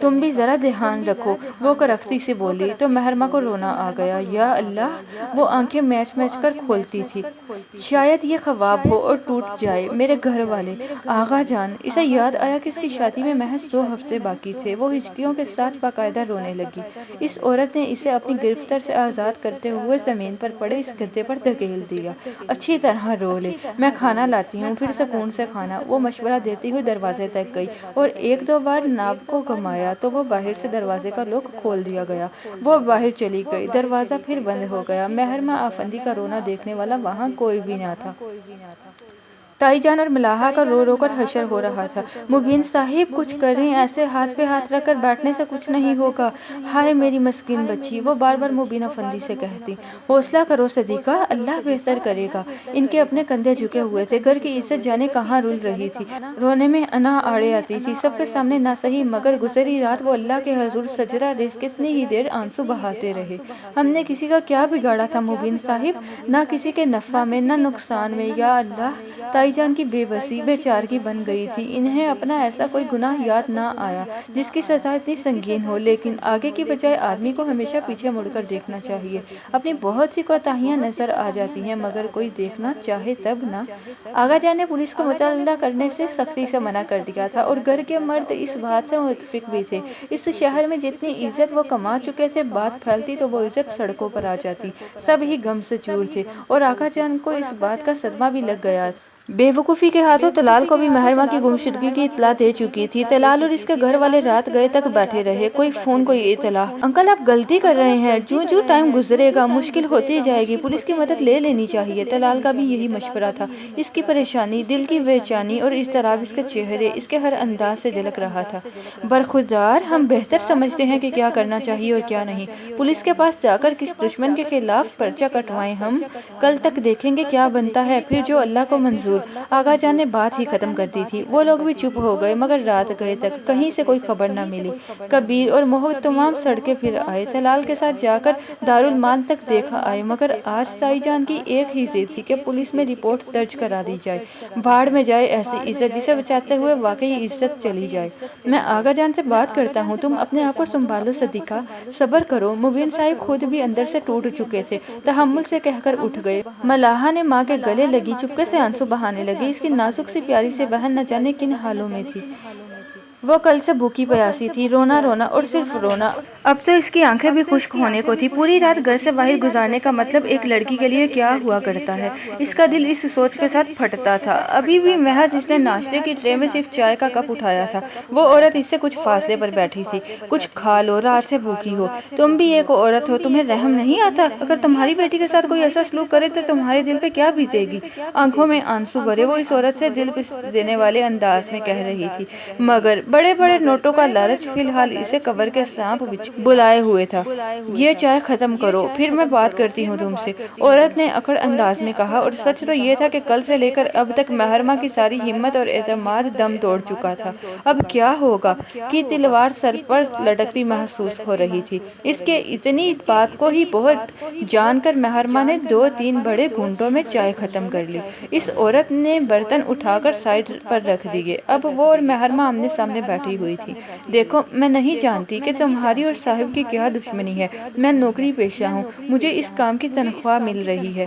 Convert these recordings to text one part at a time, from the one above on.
تم بھی ذرا دھیان رکھو، وہ کرختی سے بولی۔ تو مہرمہ کو رونا آ گیا۔ یا اللہ، وہ آنکھیں میچ میچ کر کھولتی تھی، شاید یہ خواب ہو اور ٹوٹ جائے۔ میرے گھر والے، آغا جان۔ اسے یاد آیا کہ اس کی شادی میں محض 2 ہفتے باقی تھے۔ وہ ہچکیوں کے ساتھ باقاعدہ رونے لگی۔ اس عورت نے اسے اپنی گرفت سے آزاد کرتے ہوئے زمین پر پڑے اس گدے پر دھکیل دیا۔ اچھی طرح رو لے، میں کھانا لاتی ہوں، پھر سکون سے کھانا۔ وہ مشورہ دیتی ہوئی دروازے تک گئی اور 1-2 بار ناک کو گھمایا تو وہ باہر سے دروازے کا لوک کھول دیا گیا۔ وہ باہر چلی گئی، دروازہ پھر بند ہو گیا۔ مہرمہ آفندی کا رونا دیکھنے والا وہاں کوئی بھی نہ تھا۔ تائی جان اور ملاحہ کا رو رو کر حشر ہو رہا تھا۔ مبین صاحب کچھ کریں، ایسے ہاتھ پہ ہاتھ رکھ کر بیٹھنے سے کچھ نہیں ہوگا۔ ہائے میری مسکین بچی، وہ بار بار مبین افندی سے کہتی۔ حوصلہ کرو صدیقہ، اللہ بہتر کرے گا۔ ان کے اپنے کندھے جھکے ہوئے تھے، گھر کی عزت جانے کہاں رول رہی تھی۔ رونے میں انا آڑے آتی تھی، سب کے سامنے نہ سہی مگر گزری رات وہ اللہ کے حضور سجدہ ریز کتنی ہی دیر آنسو بہاتے رہے۔ ہم نے کسی کا کیا بگاڑا تھا مبین صاحب، نہ کسی کے نفع میں نہ نقصان میں۔ یا اللہ، تائی جان کی بے بسی بے چارگی بن گئی تھی۔ انہیں اپنا ایسا کوئی گناہ یاد نہ آیا جس کی سزا اتنی سنگین ہو، لیکن آگے کی بجائے آدمی کو ہمیشہ پیچھے مڑ کر دیکھنا چاہیے۔ اپنی بہت سی کوتاہیاں نظر آ جاتی ہیں مگر کوئی دیکھنا چاہے تب نہ۔ آغا جان نے پولیس کو مطلع کرنے سے سختی سے منع کر دیا تھا اور گھر کے مرد اس بات سے متفق بھی تھے۔ اس شہر میں جتنی عزت وہ کما چکے تھے، بات پھیلتی تو وہ عزت سڑکوں پر آ جاتی۔ سب ہی غم سے چور تھے اور آغا جان کو اس بات کا صدمہ بھی لگ گیا تھا۔ بے وقوفی کے ہاتھوں طلال کو بھی مہرمہ کی گمشدگی کی اطلاع دے چکی تھی۔ طلال اور اس کے گھر والے رات گئے تک بیٹھے رہے، کوئی فون کوئی اطلاع۔ انکل آپ غلطی کر رہے ہیں، جوں جوں ٹائم گزرے گا مشکل ہوتی جائے گی، پولیس کی مدد لے لینی چاہیے۔ طلال کا بھی یہی مشورہ تھا۔ اس کی پریشانی، دل کی بے چینی اور اضطراب اس کے چہرے، اس کے ہر انداز سے جھلک رہا تھا۔ برخودار، ہم بہتر سمجھتے ہیں کہ کیا کرنا چاہیے اور کیا نہیں۔ پولیس کے پاس جا کر کس دشمن کے خلاف پرچہ کٹوائیں ہم، کل تک دیکھیں گے کیا بنتا ہے، پھر جو اللہ کو منظور۔ آغا جان نے بات ہی ختم کر دی تھی۔ وہ لوگ بھی چپ ہو گئے مگر رات گئے تک کہیں سے کوئی خبر نہ ملی۔ کبیر اور محب تمام سڑکیں پھر آئے، طلال کے ساتھ جا کر دارالمان تک دیکھا آئے، مگر آج تائی جان کی ایک ہی ضد تھی کہ پولیس میں رپورٹ درج کرا دی جائے۔ بھاڑ میں جائے ایسی عزت جسے بچاتے ہوئے واقعی عزت چلی جائے۔ میں آغا جان سے بات کرتا ہوں، تم اپنے آپ کو سنبھالو صدیقہ، صبر کرو۔ مبین صاحب خود بھی اندر سے ٹوٹ چکے تھے، تحمل سے کہہ کر اٹھ گئے۔ ملاحہ نے ماں کے گلے لگی، چپکے سے آنسو بہانے لگی۔ اس کی نازک سی پیاری سی بہن نہ جانے کن حالوں میں تھی۔ وہ کل سے بھوکی پیاسی تھی، رونا رونا اور صرف رونا۔ اب تو اس کی آنکھیں بھی خشک ہونے کو تھی۔ پوری رات گھر سے باہر گزارنے کا مطلب ایک لڑکی کے لیے کیا ہوا کرتا ہے، اس کا دل اس سوچ کے ساتھ پھٹتا تھا۔ ابھی بھی محض اس نے ناشتے کی ٹرے میں صرف چائے کا کپ اٹھایا تھا۔ وہ عورت اس سے کچھ فاصلے پر بیٹھی تھی۔ کچھ کھا لو، رات سے بھوکی ہو، تم بھی ایک عورت ہو، تمہیں رحم نہیں آتا؟ اگر تمہاری بیٹی کے ساتھ کوئی ایسا سلوک کرے تو تمہارے دل پہ کیا بیتے گی؟ آنکھوں میں آنسو بھرے وہ اس عورت سے دل پہ دینے والے انداز میں کہہ رہی تھی، مگر بڑے بڑے نوٹوں کا لالچ فی الحال اسے قبر کے سانپ بلائے ہوئے تھا۔ یہ چائے ختم کرو، پھر میں بات کرتی ہوں تم سے، عورت نے اکڑ انداز میں کہا۔ اور سچ تو یہ تھا کہ کل سے لے کر اب تک مہرمہ کی ساری ہمت اور اعتماد دم توڑ چکا تھا۔ اب کیا ہوگا کی تلوار سر پر لٹکتی محسوس ہو رہی تھی۔ اس کے اتنی بات کو ہی بہت جان کر مہرمہ نے 2-3 بڑے گھونٹوں میں چائے ختم کر لی۔ اس عورت نے برتن اٹھا کر سائڈ پر رکھ دیے۔ اب وہ اور مہرمہ آمنے سامنے بیٹھی ہوئی تھی۔ دیکھو، میں نہیں جانتی کہ تمہاری اور صاحب کی کیا دشمنی ہے، میں نوکری پیشہ ہوں، مجھے اس کام کی تنخواہ مل رہی ہے،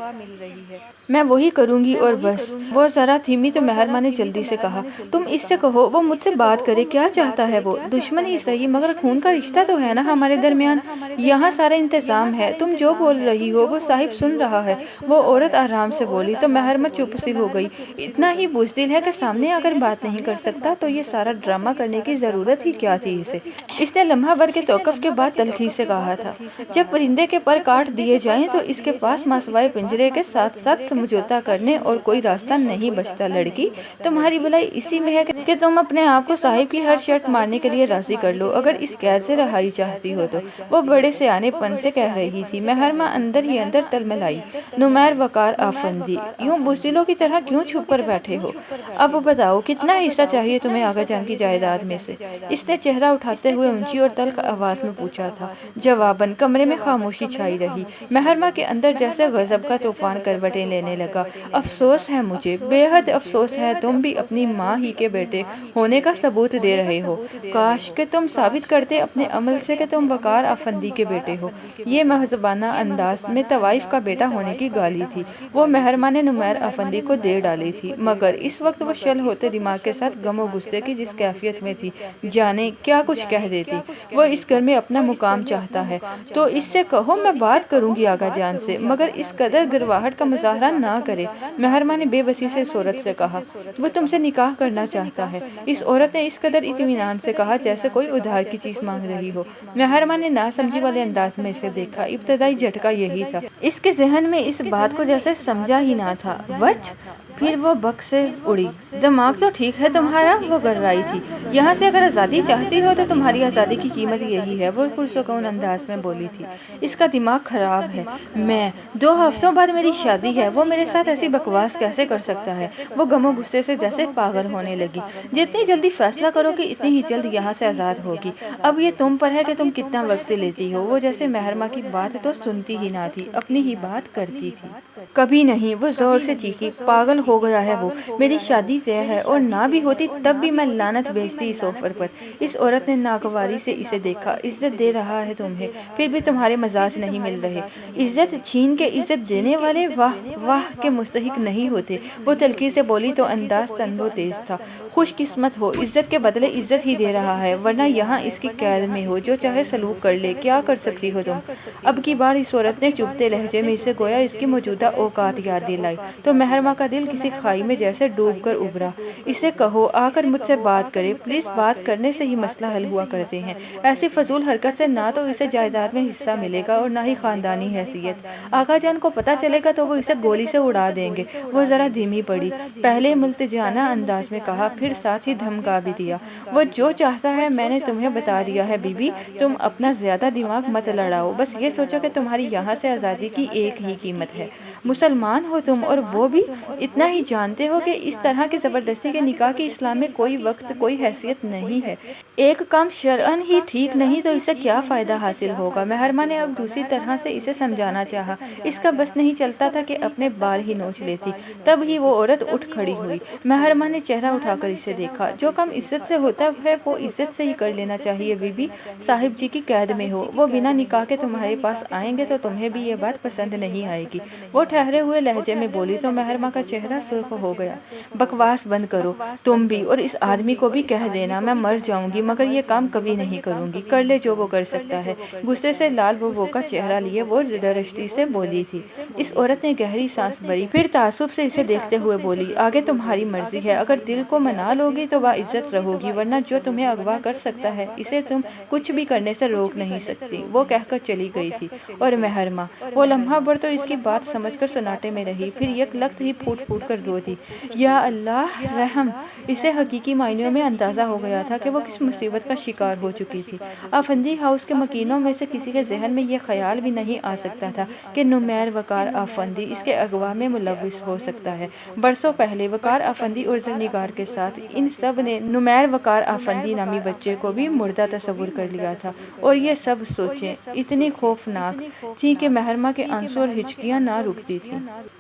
میں وہی کروں گی اور بس۔ وہ ذرا تھیمی تو مہرمہ نے جلدی سے کہا، تم اس سے کہو وہ مجھ سے بات کرے، کیا چاہتا ہے وہ؟ دشمن ہی صحیح مگر خون کا رشتہ تو ہے نا ہمارے درمیان، یہاں سارا انتظام ہے، تم جو بول رہی ہو وہ صاحب سن رہا ہے۔ وہ عورت آرام سے بولی تو مہرمہ چپ سی ہو گئی۔ اتنا ہی بزدل ہے کہ سامنے آ کر بات نہیں کر سکتا تو یہ سارا ڈرامہ کرنے کی ضرورت ہی کیا تھی اسے؟ اس نے لمحہ بھر کے توقف کے بعد تلخی سے کہا تھا، جب پرندے کے پر کاٹ دیے جائیں تو اس کے پاس ماسوائے پنجرے کے ساتھ ساتھ سمجھوتا کرنے اور کوئی راستہ نہیں بچتا۔ لڑکی، تمہاری بھلائی اسی میں ہے کہ تم اپنے آپ کو صاحب کی ہر شرط ماننے کے لیے راضی کر لو، اگر اس قید سے رہائی چاہتی ہو تو۔ وہ بڑے سیانے پن سے کہہ رہی تھی۔ مہرمہ اندر ہی اندر تلملائی۔ نمیر وقار آفندی، یوں بزدلوں کی طرح کیوں چھپ کر بیٹھے ہو؟ اب بتاؤ کتنا حصہ چاہیے تمہیں آغا جان کی جائیداد میں سے؟ اس نے چہرہ اٹھاتے ہوئے اونچی اور تلخ آواز میں پوچھا تھا۔ جواباً کمرے میں خاموشی چھائی رہی۔ مہرمہ کے اندر جیسے غضب کا طوفان کروٹیں لینے بڑھنے لگا۔ افسوس ہے مجھے، بے حد افسوس ہے، تم بھی اپنی ماں ہی کے بیٹے ہونے کا ثبوت دے رہے ہو۔ کاش کہ تم ثابت کرتے اپنے عمل سے کہ تم وقار افندی کے بیٹے ہو۔ یہ مہذبانہ انداز میں طوائف کا بیٹا ہونے کی گالی تھی۔ وہ مہرماں نے نمیر افندی کو دے ڈالی تھی، مگر اس وقت وہ شل ہوتے دماغ کے ساتھ غم و غصے کی جس کیفیت میں تھی، جانے کیا کچھ کہہ دیتی۔ وہ اس گھر میں اپنا مقام چاہتا ہے تو اس سے کہو میں بات کروں گی آقا جان سے، مگر اس قدر گرواہٹ کا مظاہرہ نہ کرے۔ مہرماں نے بے بسی سے اس عورت سے کہا، وہ تم سے نکاح کرنا چاہتا ہے۔ اس عورت نے اس قدر اطمینان سے کہا جیسے کوئی ادھار کی چیز مانگ رہی ہو۔ مہرماں نے ناسمجھی والے انداز میں اسے دیکھا۔ ابتدائی جھٹکا یہی تھا، اس کے ذہن میں اس بات کو جیسے سمجھا ہی نہ تھا۔ وٹ؟ پھر وہ بک سے اڑی۔ دماغ تو ٹھیک ہے تمہارا، وہ گررائی تھی۔ یہاں سے اگر آزادی چاہتی ہو تو تمہاری آزادی کی قیمت یہی ہے، وہ پرسکون انداز میں بولی تھی۔ اس کا دماغ خراب ہے۔ میں 2 ہفتوں بعد میری شادی ہے، وہ میرے ساتھ ایسی بکواس کیسے کر سکتا ہے؟ وہ غم و غصے سے جیسے پاگل ہونے لگی۔ جتنی جلدی فیصلہ کرو گی اتنی ہی جلد یہاں سے آزاد ہوگی۔ اب یہ تم پر ہے کہ تم کتنا وقت لیتی ہو۔ وہ جیسے مہرماں کی بات تو سنتی ہی نہ تھی، اپنی ہی بات کرتی تھی۔ کبھی نہیں، وہ زور سے چیخی، پاگل ہو گیا ہے وہ، میری شادی طے ہے، اور نہ بھی ہوتی تب بھی میں لعنت بھیجتی اس آفر پر۔ اس عورت نے ناگواری سے اسے دیکھا۔ عزت دے رہا ہے تمہیں، پھر بھی تمہارے مزاج نہیں مل رہے۔ عزت چھین کے عزت دینے والے واہ واہ کے مستحق نہیں ہوتے۔ وہ تلخی سے بولی تو انداز تند و تیز تھا۔ خوش قسمت ہو، عزت کے بدلے عزت ہی دے رہا ہے، ورنہ یہاں اس کی قید میں ہو، جو چاہے سلوک کر لے، کیا کر سکتی ہو تم؟ اب کی بار اس عورت نے چبھتے لہجے میں اسے گویا اس کی موجودہ اوقات یاد دلائی تو مہرماں کا دل کسی کھائی میں جیسے ڈوب کر ابھرا۔ اسے کہو آ کر مجھ سے بات کرے، پلیز، بات کرنے سے ہی مسئلہ حل ہوا کرتے ہیں۔ ایسی فضول حرکت سے نہ تو اسے جائیداد میں حصہ ملے گا اور نہ ہی خاندانی حیثیت۔ آقا جان کو پتہ چلے گا تو وہ اسے گولی سے اڑا دیں گے۔ وہ ذرا دھیمی پڑی، پہلے ملتجانہ انداز میں کہا، پھر ساتھ ہی دھمکا بھی دیا، وہ جو چاہتا ہے میں نے تمہیں بتا دیا ہے بی بی، تم اپنا زیادہ دماغ مت لڑاؤ، بس یہ سوچو کہ تمہاری یہاں سے آزادی کی ایک ہی قیمت ہے۔ مسلمان ہو تم، اور وہ بھی اتنا ہی جانتے ہو کہ اس طرح کی زبردستی کے نکاح کی اسلام میں کوئی وقت، کوئی حیثیت نہیں ہے۔ ایک کام شرعاً ہی ٹھیک نہیں تو اسے کیا فائدہ حاصل ہوگا؟ مہرماں نے اب دوسری طرح سے اسے سمجھانا چاہا۔ اس کا بس نہیں چلتا تھا کہ اپنے بال ہی نوچ لیتی۔ تب ہی وہ عورت اٹھ کھڑی ہوئی۔ مہرماں نے چہرہ اٹھا کر اسے دیکھا۔ جو کام عزت سے ہوتا ہے وہ عزت سے ہی کر لینا چاہیے بی بی، صاحب جی کی قید میں ہو، وہ بنا نکاح کے تمہارے پاس آئیں گے تو تمہیں بھی یہ بات پسند نہیں آئے گی۔ وہ ٹھہرے ہوئے لہجے میں بولی تو مہرماں کا چہرہ سرخ ہو گیا۔ بکواس بند کرو تم بھی، اور اس آدمی کو بھی کہہ دینا میں مر جاؤں گی مگر یہ کام کبھی نہیں کروں گی، کر لے جو وہ کر سکتا ہے۔ غصے سے لال بو کا چہرہ لیے وہ درشتی سے بولی تھی۔ اس عورت نے گہری سانس بھری، پھر تعصب سے اسے دیکھتے ہوئے بولی، آگے تمہاری مرضی ہے، اگر دل کو منا لوگی تو باعزت رہو گی، ورنہ جو تمہیں اغوا کر سکتا ہے اسے تم کچھ بھی کرنے سے روک نہیں سکتی۔ وہ کہہ کر چلی گئی تھی۔ اور مہرماں، وہ لمحہ بھر تو اس کی بات سمجھ کر سناٹے میں رہی، پھر یک لخت ہی پھوٹ پھوٹ کر رو دی، یا اللہ رحم! اسے حقیقی معنیوں میں اندازہ ہو گیا تھا کہ وہ کس مصیبت کا شکار ہو چکی تھی۔ آفندی ہاؤس کے مکینوں میں سے کسی کے ذہن میں یہ خیال بھی نہیں آ سکتا تھا کہ نمیر وقار آفندی اس کے اغوا میں ملوث ہو سکتا ہے۔ برسوں پہلے وقار آفندی اور ذوالنگار کے ساتھ ان سب نے نمیر وقار آفندی نامی بچے کو بھی مردہ تصور کر لیا تھا، اور یہ سب سوچیں اتنی خوفناک تھی کہ مہرماں کے آنسو اور ہچکیاں نہ رکتی تھیں۔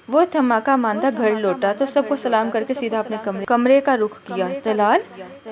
وہ دھماکہ ماندہ گھر لوٹا تو سب کو سلام کر کے سیدھا اپنے کمرے کا رخ کیا۔ طلال،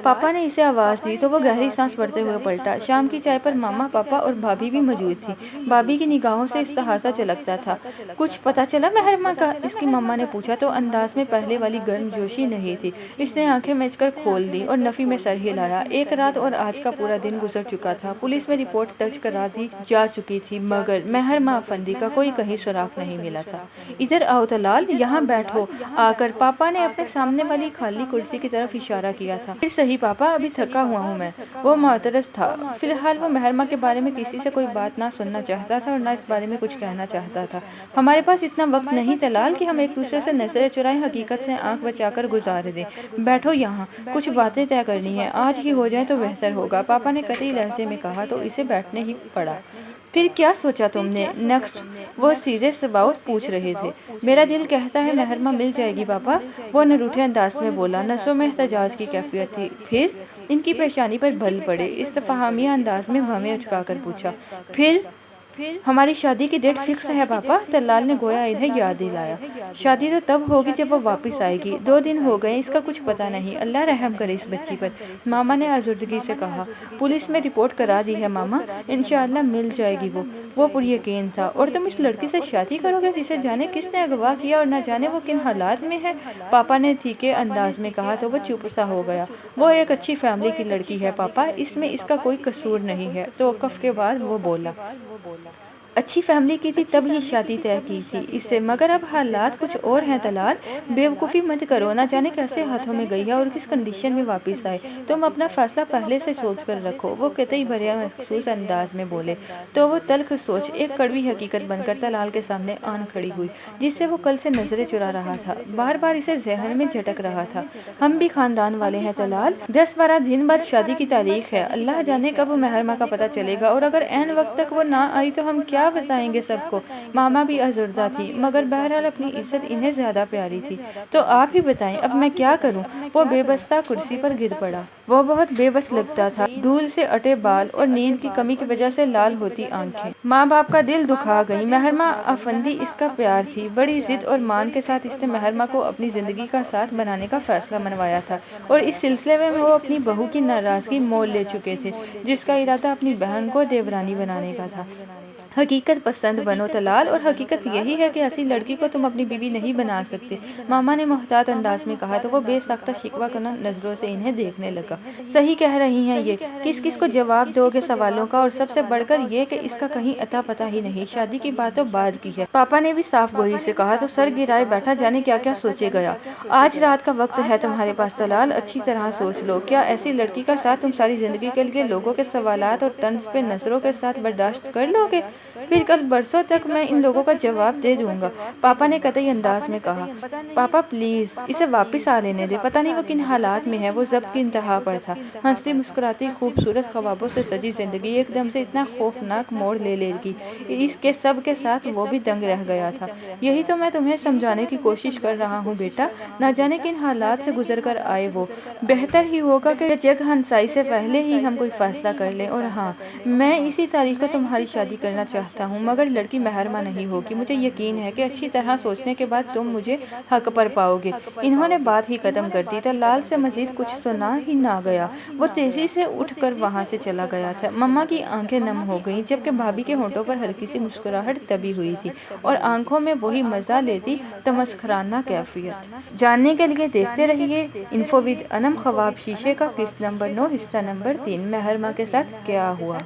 پاپا نے اسے آواز دی تو وہ گہری سانس بھرتے ہوئے پلٹا۔ شام کی چائے پر ماما، پاپا اور بھابھی بھی موجود تھی۔ بھابھی کی نگاہوں سے استحاضہ چلکتا تھا۔ کچھ پتہ چلا مہرماں کا؟ اس کی ماما نے پوچھا تو انداز میں پہلے والی گرم جوشی نہیں تھی۔ اس نے آنکھیں میچ کر کھول دی اور نفی میں سر ہلایا۔ ایک رات اور آج کا پورا دن گزر چکا تھا۔ پولیس میں رپورٹ درج کرا دی جا چکی تھی، مگر مہرماں آفندی کا کوئی کہیں سراغ نہیں ملا تھا۔ ادھر آؤ طلال، یہاں بیٹھو آ کر پاپا نے اپنے سامنے والی خالی کرسی کی طرف اشارہ کیا تھا۔ پھر صحیح پاپا، ابھی تھکا ہوا ہوں میں۔ وہ معترض تھا۔ فی الحال وہ مہرماں کے بارے میں کسی سے کوئی بات نہ سننا چاہتا تھا اور نہ اس بارے میں کچھ کہنا چاہتا تھا۔ ہمارے پاس اتنا وقت نہیں طلال کہ ہم ایک دوسرے سے نظریں چرائیں، حقیقت سے آنکھ بچا کر گزار دیں۔ بیٹھو یہاں، کچھ باتیں طے کرنی ہیں، آج ہی ہو جائیں تو بہتر ہوگا، پاپا نے قطعی لہجے میں کہا تو اسے بیٹھنے ہی پڑا۔ پھر کیا سوچا تم نے نیکسٹ؟ وہ سیدھے سباوت پوچھ رہے تھے۔ میرا دل کہتا ہے مہرماں مل جائے گی پاپا، وہ نروٹھے انداز میں بولا۔ نسوں میں احتجاج کی کیفیت تھی۔ پھر؟ ان کی پیشانی پر بل پڑے۔ استفہامیہ انداز میں بھویں اچکا کر پوچھا۔ پھر ہماری شادی کی ڈیٹ فکس ہے پاپا، طلال نے گویا انہیں یاد دلایا۔ شادی تو تب ہوگی جب وہ واپس آئے گی، 2 دن ہو گئے، اس کا کچھ پتہ نہیں، اللہ رحم کرے اس بچی پر، ماما نے آزردگی سے کہا۔ پولیس میں رپورٹ کرا دی ہے ماما، انشاءاللہ مل جائے گی وہ پر یقین تھا۔ اور تم اس لڑکی سے شادی کرو گے جسے جانے کس نے اغوا کیا اور نہ جانے وہ کن حالات میں ہے؟ پاپا نے تھیکے انداز میں کہا تو وہ چپ سا ہو گیا۔ وہ ایک اچھی فیملی کی لڑکی ہے پاپا، اس میں اس کا کوئی قصور نہیں ہے۔ توقف کے بعد وہ بولا۔ اچھی فیملی کی تھی تب ہی شادی طے کی تھی اس سے، مگر اب حالات کچھ اور ہیں طلال، بیوقوفی مت کرو، نہ جانے کیسے ہاتھوں میں گئی ہے اور کس کنڈیشن میں واپس آئے، تم اپنا فیصلہ پہلے سے سوچ کر رکھو، وہ قطعی بڑے مخصوص انداز میں بولے۔ تو وہ تلخ سوچ ایک کڑوی حقیقت بن کر طلال کے سامنے آن کھڑی ہوئی، جس سے وہ کل سے نظریں چرا رہا تھا، بار بار اسے ذہن میں جھٹک رہا تھا۔ ہم بھی خاندان والے ہیں طلال، 10-12 دن بعد شادی کی تاریخ ہے، اللہ جانے کب محرمہ کا پتہ چلے گا، اور اگر عین وقت تک وہ نہ آئی تو ہم کیا بتائیں گے سب کو؟ ماما بھی آزردہ تھی، مگر بہرحال اپنی عزت انہیں زیادہ پیاری تھی۔ تو آپ ہی بتائیں اب میں کیا کروں؟ وہ بے بس سا کرسی پر گر پڑا۔ وہ بہت بے بس لگتا تھا، دھول سے اٹے بال اور نیند کی کمی کی وجہ سے لال ہوتی آنکھیں۔ ماں باپ کا دل دکھا گئی۔ محرمہ افندی اس کا پیار تھی، بڑی ضد اور مان کے ساتھ اس نے محرمہ کو اپنی زندگی کا ساتھ بنانے کا فیصلہ منوایا تھا، اور اس سلسلے میں وہ اپنی بہو کی ناراضگی مول لے چکے تھے، جس کا ارادہ اپنی بہن کو دیورانی بنانے کا تھا۔ حقیقت پسند بنو طلال، اور حقیقت یہی ہے کہ ایسی لڑکی کو تم اپنی بیوی نہیں بنا سکتے، ماما نے محتاط انداز میں کہا تو وہ بے ساختہ شکوہ کنن نظروں سے انہیں دیکھنے لگا۔ صحیح کہہ رہی ہیں یہ، کس کس کو جواب دو گے سوالوں کا، اور سب سے بڑھ کر یہ کہ اس کا کہیں اتا پتہ ہی نہیں، شادی کی بات تو بعد کی ہے۔ پاپا نے بھی صاف گوئی سے کہا تو سر گرائے بیٹھا، جانے کیا کیا سوچے گیا۔ آج رات کا وقت ہے تمہارے پاس طلال، اچھی طرح سوچ لو، کیا ایسی لڑکی کا ساتھ تم ساری زندگی کے لیے لوگوں کے سوالات اور طنز پہ نظروں کے ساتھ برداشت کر لو گے؟ پھر کل برسوں تک میں ان لوگوں کا جواب دے دوں گا، پاپا نے قطعی انداز میں کہا۔ پاپا پلیز اسے واپس آ لینے دے، پتہ نہیں وہ کن حالات میں ہے۔ وہ ضبط کی انتہا پر تھا، ہنستی مسکراتی خوبصورت خوابوں سے سجی زندگی ایک دم سے اتنا خوفناک موڑ لے لے گی، اس کے سب کے ساتھ وہ بھی دنگ رہ گیا تھا۔ یہی تو میں تمہیں سمجھانے کی کوشش کر رہا ہوں بیٹا، نہ جانے کن حالات سے گزر کر آئے وہ، بہتر ہی ہوگا کہ جگ ہنسائی سے پہلے ہی ہم کوئی فیصلہ کر لیں۔ اور ہاں، میں اسی تاریخ کو تمہاری شادی کرنا چاہتا ہوں، مگر لڑکی محرمہ نہیں ہوگی، مجھے یقین ہے کہ اچھی طرح سوچنے کے بعد تم مجھے حق پر پاؤ گے۔ انہوں نے بات ہی ختم کر دی، طلال سے مزید کچھ سنا ہی نہ گیا، وہ تیزی سے اٹھ کر وہاں سے چلا گیا تھا۔ مما کی آنکھیں نم ہو گئیں، جبکہ بھابھی کے ہونٹوں پر ہلکی سی مسکراہٹ دبی ہوئی تھی، اور آنکھوں میں وہی مزہ لیتی تمسخرانہ کیفیت۔ جاننے کے لیے دیکھتے رہیے انفو ود انم، خواب شیشے کا، قسط نمبر 9، حصہ نمبر 3، محرمہ کے ساتھ کیا ہوا۔